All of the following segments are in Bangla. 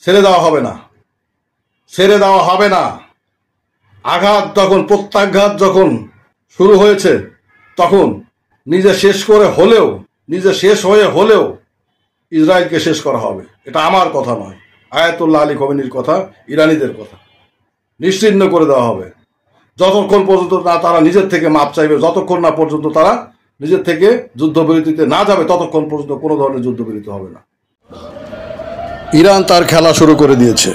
ছেড়ে দেওয়া হবে না, ছেড়ে দেওয়া হবে না। আঘাত যখন, প্রত্যাঘাত যখন শুরু হয়েছে, তখন নিজে শেষ করে হলেও, নিজে শেষ হয়ে হলেও ইসরায়েলকে শেষ করা হবে। এটা আমার কথা নয়, আয়াতুল্লাহ আলী খমেনির কথা, ইরানিদের কথা। নিশ্চিহ্ন করে দেওয়া হবে যতক্ষণ পর্যন্ত না তারা নিজের থেকে মাপ চাইবে, যতক্ষণ না পর্যন্ত তারা নিজের থেকে যুদ্ধবিরতিতে না যাবে, ততক্ষণ পর্যন্ত কোনো ধরনের যুদ্ধবিরতি হবে না। ইরান তার খেলা শুরু করে দিয়েছে।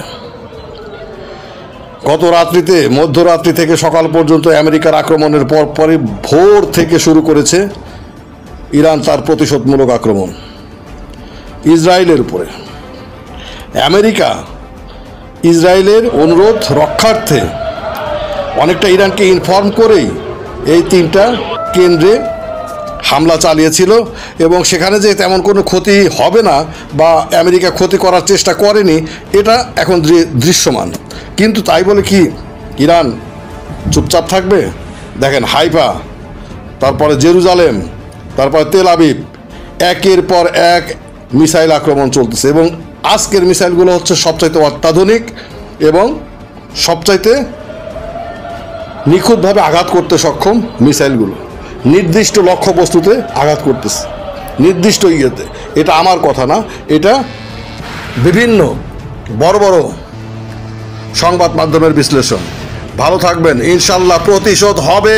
গত রাত্রিতে, মধ্যরাত্রি থেকে সকাল পর্যন্ত আমেরিকার আক্রমণের পরপরই ভোর থেকে শুরু করেছে ইরান তার প্রতিশোধমূলক আক্রমণ ইসরায়েলের উপরে। আমেরিকা ইসরায়েলের অনুরোধ রক্ষার্থে অনেকটা ইরানকে ইনফর্ম করেই এই 3টা কেন্দ্রে হামলা চালিয়েছিল, এবং সেখানে যে তেমন কোনো ক্ষতি হবে না বা আমেরিকা ক্ষতি করার চেষ্টা করেনি, এটা এখন দৃশ্যমান। কিন্তু তাই বলে কি ইরান চুপচাপ থাকবে? দেখেন, হাইফা, তারপরে জেরুজালেম, তারপরে তেল আবিব, একের পর এক মিসাইল আক্রমণ চলতেছে, এবং আজকের মিসাইলগুলো হচ্ছে সবচাইতে অত্যাধুনিক এবং সবচাইতে নিখুঁতভাবে আঘাত করতে সক্ষম মিসাইলগুলো। নির্দিষ্ট লক্ষ্যবস্তুতে আঘাত করতেছে, নির্দিষ্ট ইয়েতে। এটা আমার কথা না, এটা বিভিন্ন বড় বড় সংবাদ মাধ্যমের বিশ্লেষণ। ভালো থাকবেন। ইনশাল্লাহ প্রতিশোধ হবে,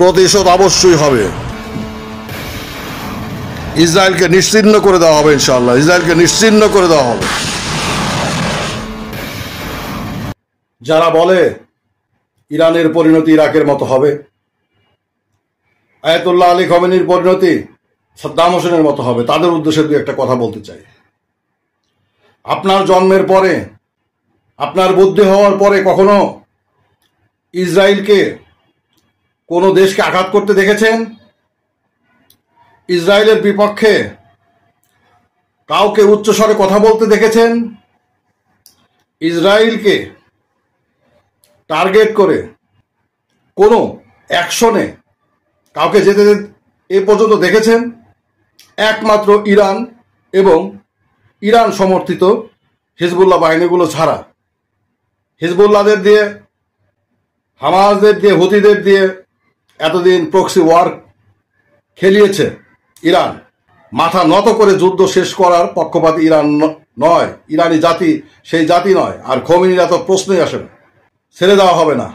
প্রতিশোধ অবশ্যই হবে। ইসরায়েলকে নিশ্চিহ্ন করে দেওয়া হবে, ইনশাল্লাহ ইসরায়েলকে নিশ্চিহ্ন করে দেওয়া হবে। যারা বলে ইরানের পরিণতি ইরাকের মতো হবে, আয়াতুল্লাহ আলী খমেনির পরিণতি সাদ্দাম হোসেনের মতো হবে, তাদের উদ্দেশ্যে দু একটা কথা বলতে চাই। আপনার জন্মের পরে, আপনার বুদ্ধি হওয়ার পরে কখনো ইসরায়েলকে কোনো দেশকে আঘাত করতে দেখেছেন? ইসরায়েলের বিপক্ষে কাউকে উচ্চস্বরে কথা বলতে দেখেছেন? ইসরায়েলকে টার্গেট করে কোনো অ্যাকশনে কাউকে যেতে এ পর্যন্ত দেখেছেন? একমাত্র ইরান এবং ইরান সমর্থিত হিজবুল্লাহ বাহিনীগুলো ছাড়া। হিজবুল্লাহদের দিয়ে, হামাসদের দিয়ে, হুতিদের দিয়ে এতদিন প্রক্সি ওয়ার খেলিয়েছে ইরান। মাথা নত করে যুদ্ধ শেষ করার পক্ষপাতী ইরান নয়, ইরানি জাতি সেই জাতি নয়। আর খোমেনির এত প্রশ্নই আসে না। ছেড়ে দেওয়া হবে না,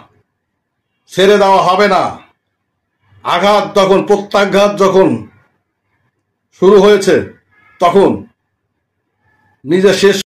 ছেড়ে দেওয়া হবে না। আঘাত যখন, প্রত্যাঘাত যখন শুরু হয়েছে, তখন নিজে শেষ